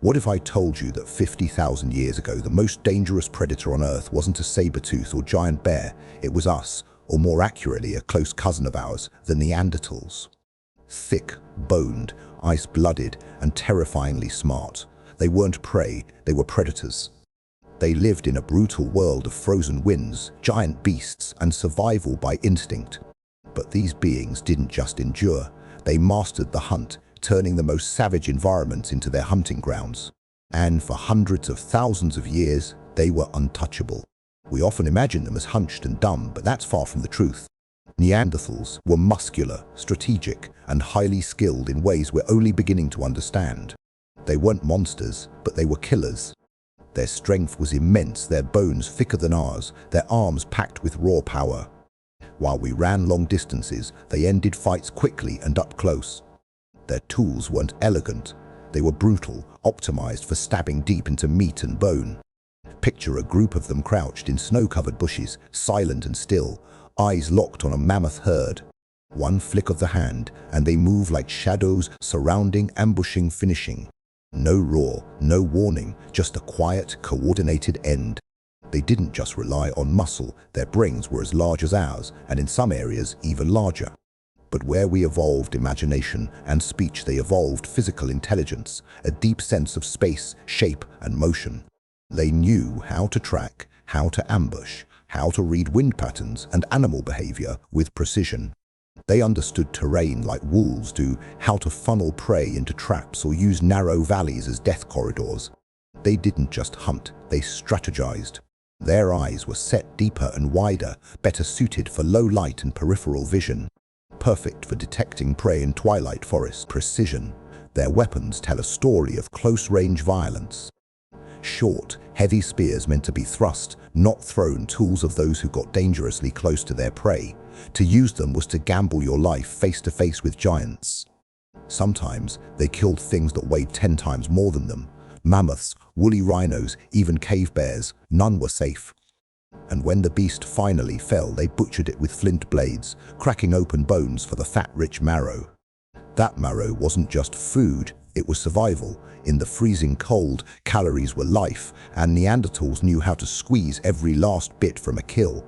What if I told you that 50,000 years ago, the most dangerous predator on Earth wasn't a saber-tooth or giant bear, it was us, or more accurately, a close cousin of ours, the Neanderthals. Thick, boned, ice-blooded, and terrifyingly smart. They weren't prey, they were predators. They lived in a brutal world of frozen winds, giant beasts, and survival by instinct. But these beings didn't just endure, they mastered the hunt, turning the most savage environments into their hunting grounds. And for hundreds of thousands of years, they were untouchable. We often imagine them as hunched and dumb, but that's far from the truth. Neanderthals were muscular, strategic, and highly skilled in ways we're only beginning to understand. They weren't monsters, but they were killers. Their strength was immense, their bones thicker than ours, their arms packed with raw power. While we ran long distances, they ended fights quickly and up close. Their tools weren't elegant. They were brutal, optimized for stabbing deep into meat and bone. Picture a group of them crouched in snow-covered bushes, silent and still, eyes locked on a mammoth herd. One flick of the hand, and they move like shadows, surrounding, ambushing, finishing. No roar, no warning, just a quiet, coordinated end. They didn't just rely on muscle, their brains were as large as ours, and in some areas even larger. But where we evolved imagination and speech, they evolved physical intelligence, a deep sense of space, shape, and motion. They knew how to track, how to ambush, how to read wind patterns and animal behavior with precision. They understood terrain like wolves do, how to funnel prey into traps or use narrow valleys as death corridors. They didn't just hunt, they strategized. Their eyes were set deeper and wider, better suited for low light and peripheral vision. Perfect for detecting prey in twilight forests. Precision. Their weapons tell a story of close-range violence. Short, heavy spears meant to be thrust, not thrown, tools of those who got dangerously close to their prey. To use them was to gamble your life face-to-face with giants. Sometimes they killed things that weighed 10 times more than them. Mammoths, woolly rhinos, even cave bears, none were safe. And when the beast finally fell, they butchered it with flint blades, cracking open bones for the fat-rich marrow. That marrow wasn't just food, it was survival. In the freezing cold, calories were life, and Neanderthals knew how to squeeze every last bit from a kill.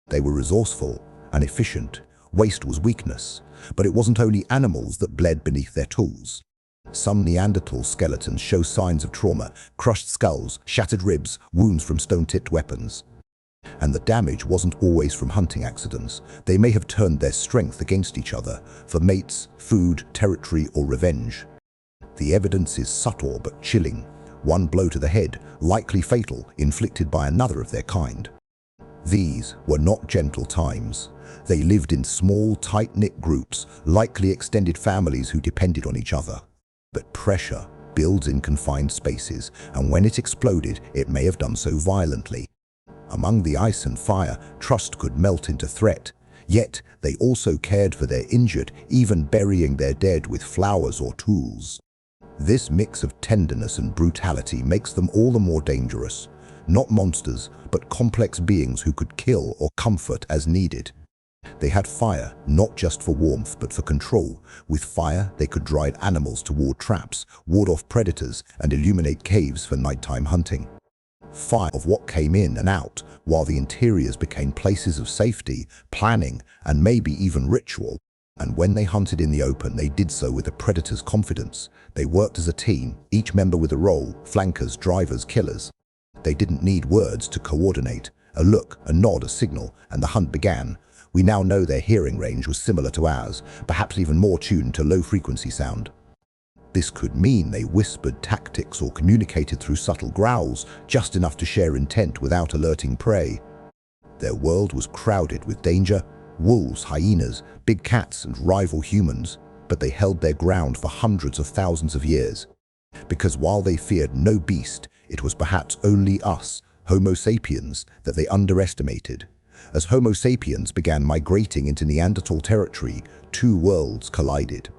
They were resourceful and efficient. Waste was weakness, but it wasn't only animals that bled beneath their tools. Some Neanderthal skeletons show signs of trauma, crushed skulls, shattered ribs, wounds from stone-tipped weapons. And the damage wasn't always from hunting accidents. They may have turned their strength against each other, for mates, food, territory, or revenge. The evidence is subtle but chilling. One blow to the head, likely fatal, inflicted by another of their kind. These were not gentle times. They lived in small, tight-knit groups, likely extended families who depended on each other. But pressure builds in confined spaces, and when it exploded, it may have done so violently. Among the ice and fire, trust could melt into threat. Yet, they also cared for their injured, even burying their dead with flowers or tools. This mix of tenderness and brutality makes them all the more dangerous. Not monsters, but complex beings who could kill or comfort as needed. They had fire, not just for warmth, but for control. With fire, they could drive animals toward traps, ward off predators, and illuminate caves for nighttime hunting. Fire of what came in and out, while the interiors became places of safety, planning, and maybe even ritual. And when they hunted in the open, they did so with a predator's confidence. They worked as a team, each member with a role, flankers, drivers, killers. They didn't need words to coordinate. A look, a nod, a signal, and the hunt began. We now know their hearing range was similar to ours, perhaps even more tuned to low-frequency sound. This could mean they whispered tactics or communicated through subtle growls, just enough to share intent without alerting prey. Their world was crowded with danger, wolves, hyenas, big cats, and rival humans, but they held their ground for hundreds of thousands of years. Because while they feared no beast, it was perhaps only us, Homo sapiens, that they underestimated. As Homo sapiens began migrating into Neanderthal territory, two worlds collided.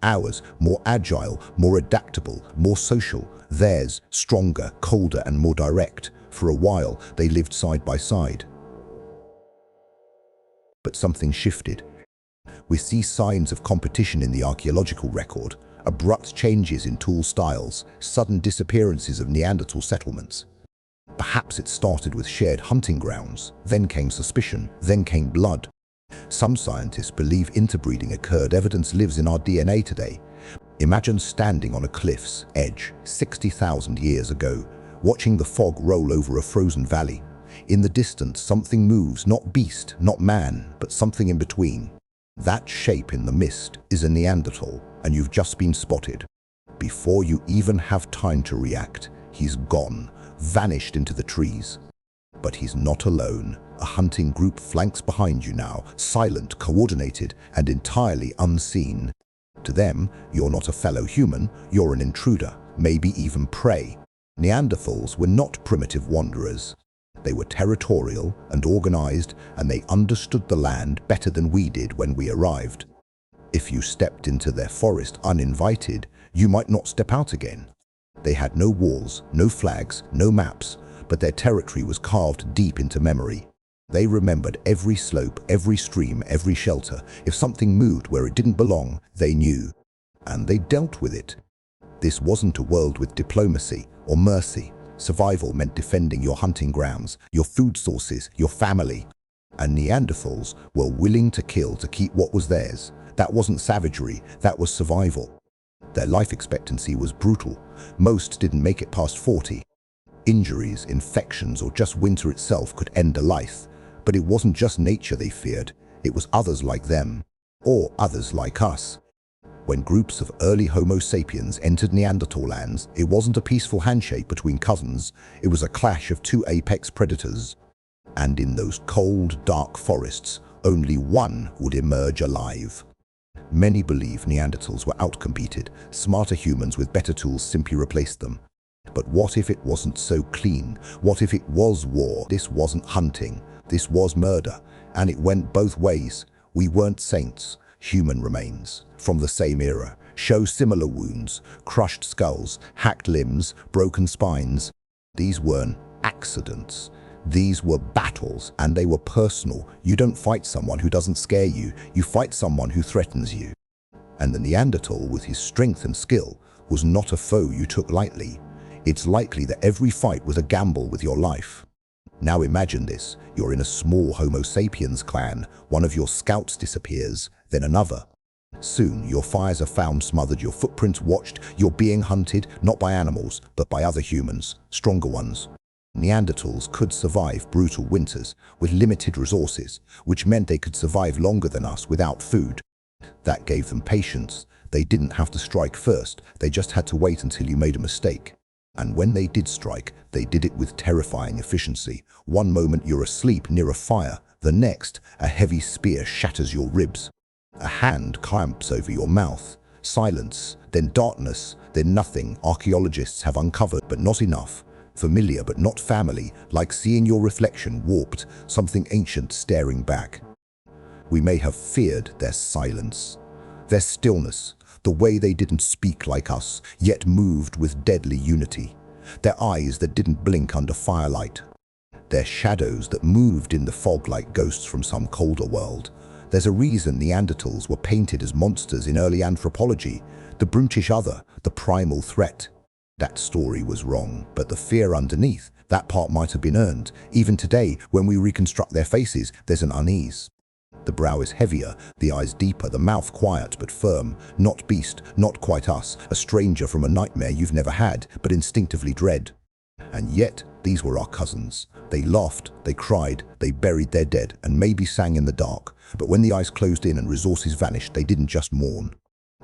Ours, more agile, more adaptable, more social. Theirs, stronger, colder, and more direct. For a while, they lived side by side. But something shifted. We see signs of competition in the archaeological record. abrupt changes in tool styles, sudden disappearances of Neanderthal settlements. Perhaps it started with shared hunting grounds, then came suspicion, then came blood. Some scientists believe interbreeding occurred. Evidence lives in our DNA today. Imagine standing on a cliff's edge 60,000 years ago, watching the fog roll over a frozen valley. In the distance, something moves, not beast, not man, but something in between. That shape in the mist is a Neanderthal, and you've just been spotted. Before you even have time to react, he's gone, vanished into the trees. But he's not alone. A hunting group flanks behind you now, silent, coordinated, and entirely unseen. To them, you're not a fellow human, you're an intruder, maybe even prey. Neanderthals were not primitive wanderers. They were territorial and organized, and they understood the land better than we did when we arrived. If you stepped into their forest uninvited, you might not step out again. They had no walls, no flags, no maps, but their territory was carved deep into memory. They remembered every slope, every stream, every shelter. If something moved where it didn't belong, they knew. And they dealt with it. This wasn't a world with diplomacy or mercy. Survival meant defending your hunting grounds, your food sources, your family. And Neanderthals were willing to kill to keep what was theirs. That wasn't savagery, that was survival. Their life expectancy was brutal. Most didn't make it past 40. Injuries, infections, or just winter itself could end a life. But it wasn't just nature they feared, it was others like them, or others like us. When groups of early Homo sapiens entered Neanderthal lands, it wasn't a peaceful handshake between cousins, it was a clash of two apex predators. And in those cold, dark forests, only one would emerge alive. Many believe Neanderthals were outcompeted, smarter humans with better tools simply replaced them. But what if it wasn't so clean? What if it was war? This wasn't hunting. This was murder, and it went both ways. We weren't saints. Human remains from the same era show similar wounds, crushed skulls, hacked limbs, broken spines. These weren't accidents. These were battles, and they were personal. You don't fight someone who doesn't scare you. You fight someone who threatens you. And the Neanderthal, with his strength and skill, was not a foe you took lightly. It's likely that every fight was a gamble with your life. Now imagine this, you're in a small Homo sapiens clan, one of your scouts disappears, then another. Soon your fires are found smothered, your footprints watched, you're being hunted, not by animals, but by other humans, stronger ones. Neanderthals could survive brutal winters with limited resources, which meant they could survive longer than us without food. That gave them patience. They didn't have to strike first, they just had to wait until you made a mistake. And when they did strike, they did it with terrifying efficiency. One moment you're asleep near a fire, the next, a heavy spear shatters your ribs. A hand clamps over your mouth. Silence, then darkness, then nothing. Archaeologists have uncovered, but not enough. Familiar but not family, like seeing your reflection warped, something ancient staring back. We may have feared their silence, their stillness, the way they didn't speak like us, yet moved with deadly unity. Their eyes that didn't blink under firelight. Their shadows that moved in the fog like ghosts from some colder world. There's a reason Neanderthals were painted as monsters in early anthropology. The brutish other, the primal threat. That story was wrong, but the fear underneath, that part might have been earned. Even today, when we reconstruct their faces, there's an unease. The brow is heavier, the eyes deeper, the mouth quiet but firm. Not beast, not quite us, a stranger from a nightmare you've never had, but instinctively dread. And yet, these were our cousins. They laughed, they cried, they buried their dead, and maybe sang in the dark. But when the eyes closed in and resources vanished, they didn't just mourn.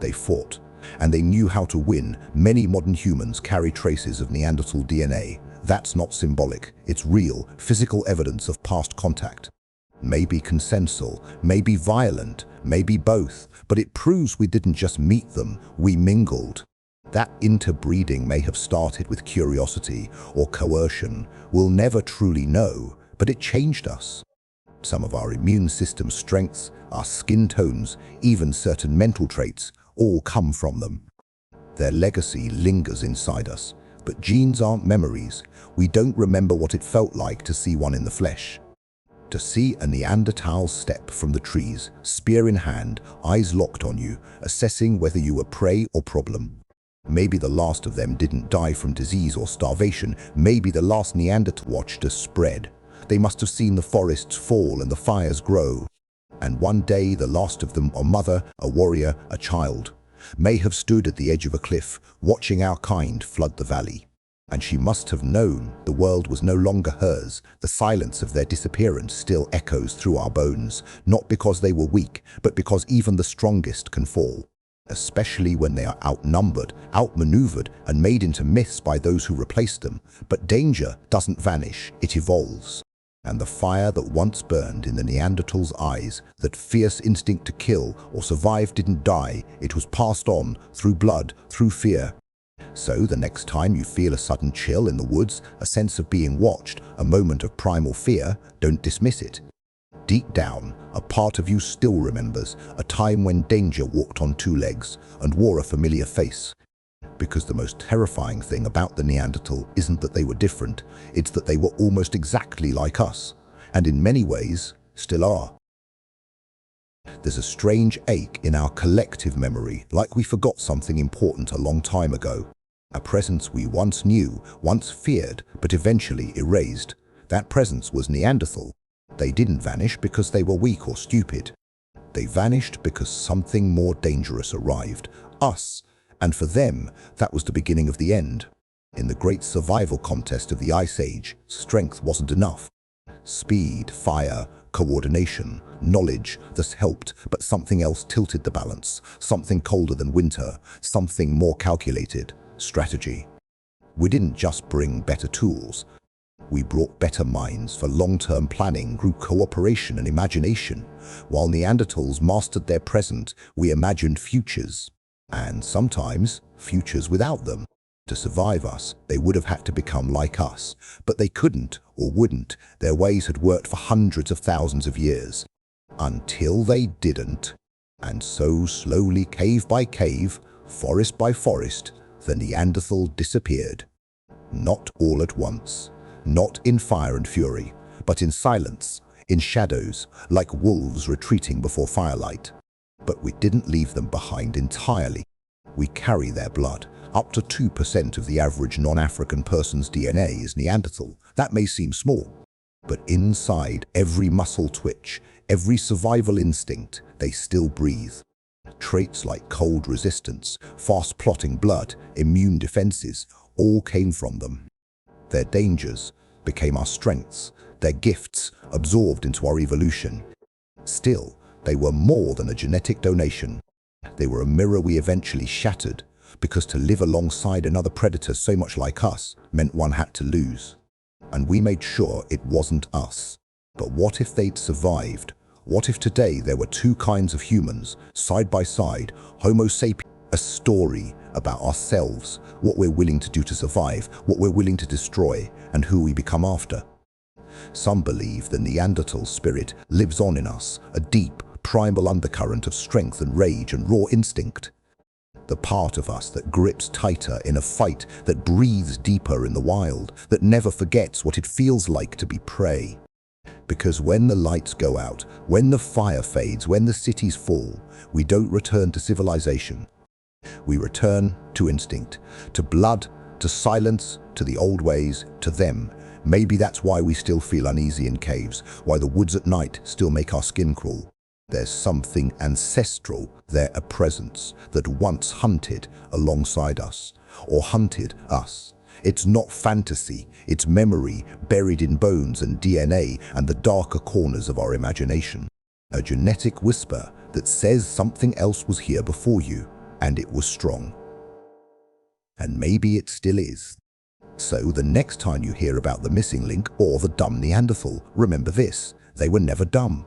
They fought. And they knew how to win. Many modern humans carry traces of Neanderthal DNA. That's not symbolic. It's real, physical evidence of past contact. Maybe consensual, maybe violent, maybe both, but it proves we didn't just meet them, we mingled. That interbreeding may have started with curiosity or coercion. We'll never truly know, but it changed us. Some of our immune system strengths, our skin tones, even certain mental traits, all come from them. Their legacy lingers inside us, but genes aren't memories. We don't remember what it felt like to see one in the flesh. To see a Neanderthal step from the trees, spear in hand, eyes locked on you, assessing whether you were prey or problem. Maybe the last of them didn't die from disease or starvation. Maybe the last Neanderthal watched us spread. They must have seen the forests fall and the fires grow. And one day the last of them, a mother, a warrior, a child, may have stood at the edge of a cliff, watching our kind flood the valley. And she must have known the world was no longer hers. The silence of their disappearance still echoes through our bones, not because they were weak, but because even the strongest can fall. Especially when they are outnumbered, outmaneuvered, and made into myths by those who replaced them. But danger doesn't vanish, it evolves. And the fire that once burned in the Neanderthals' eyes, that fierce instinct to kill or survive, didn't die. It was passed on through blood, through fear. So the next time you feel a sudden chill in the woods, a sense of being watched, a moment of primal fear, don't dismiss it. Deep down, a part of you still remembers a time when danger walked on two legs and wore a familiar face. Because the most terrifying thing about the Neanderthal isn't that they were different, it's that they were almost exactly like us, and in many ways, still are. There's a strange ache in our collective memory, like we forgot something important a long time ago. A presence we once knew, once feared, but eventually erased. That presence was Neanderthal. They didn't vanish because they were weak or stupid. They vanished because something more dangerous arrived, us. And for them, that was the beginning of the end. In the great survival contest of the Ice Age, strength wasn't enough. Speed, fire, coordination, knowledge, this helped, but something else tilted the balance. Something colder than winter, something more calculated. Strategy. We didn't just bring better tools. We brought better minds for long-term planning through cooperation and imagination. While Neanderthals mastered their present, we imagined futures. And sometimes, futures without them. To survive us, they would have had to become like us. But they couldn't or wouldn't. Their ways had worked for hundreds of thousands of years. Until they didn't. And so slowly, cave by cave, forest by forest, the Neanderthal disappeared. Not all at once. Not in fire and fury, but in silence, in shadows, like wolves retreating before firelight. But we didn't leave them behind entirely. We carry their blood. Up to 2% of the average non-African person's DNA is Neanderthal. That may seem small, but inside every muscle twitch, every survival instinct, they still breathe. Traits like cold resistance, fast clotting blood, immune defenses, all came from them. Their dangers became our strengths, their gifts absorbed into our evolution. Still, they were more than a genetic donation. They were a mirror we eventually shattered, because to live alongside another predator so much like us meant one had to lose. And we made sure it wasn't us. But what if they'd survived? What if today there were two kinds of humans, side by side, Homo sapiens, a story about ourselves, what we're willing to do to survive, what we're willing to destroy, and who we become after? Some believe the Neanderthal spirit lives on in us, a deep, primal undercurrent of strength and rage and raw instinct. The part of us that grips tighter in a fight, that breathes deeper in the wild, that never forgets what it feels like to be prey. Because when the lights go out, when the fire fades, when the cities fall, we don't return to civilization. We return to instinct, to blood, to silence, to the old ways, to them. Maybe that's why we still feel uneasy in caves, why the woods at night still make our skin crawl. There's something ancestral there, a presence that once hunted alongside us, or hunted us. It's not fantasy, it's memory buried in bones and DNA and the darker corners of our imagination. A genetic whisper that says something else was here before you, and it was strong. And maybe it still is. So the next time you hear about the missing link or the dumb Neanderthal, remember this: they were never dumb.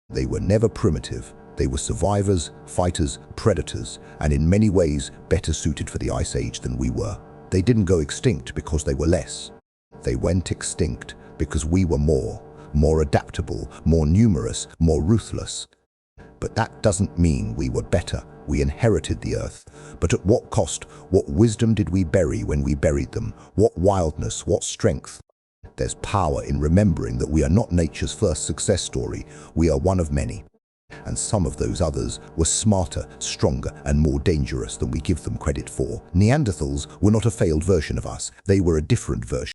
They were never primitive. They were survivors, fighters, predators, and in many ways better suited for the Ice Age than we were. They didn't go extinct because they were less. They went extinct because we were more adaptable, more numerous, more ruthless. But that doesn't mean we were better. We inherited the earth. But at what cost? What wisdom did we bury when we buried them? What wildness? What strength? There's power in remembering that we are not nature's first success story. We are one of many. And some of those others were smarter, stronger, and more dangerous than we give them credit for. Neanderthals were not a failed version of us. They were a different version.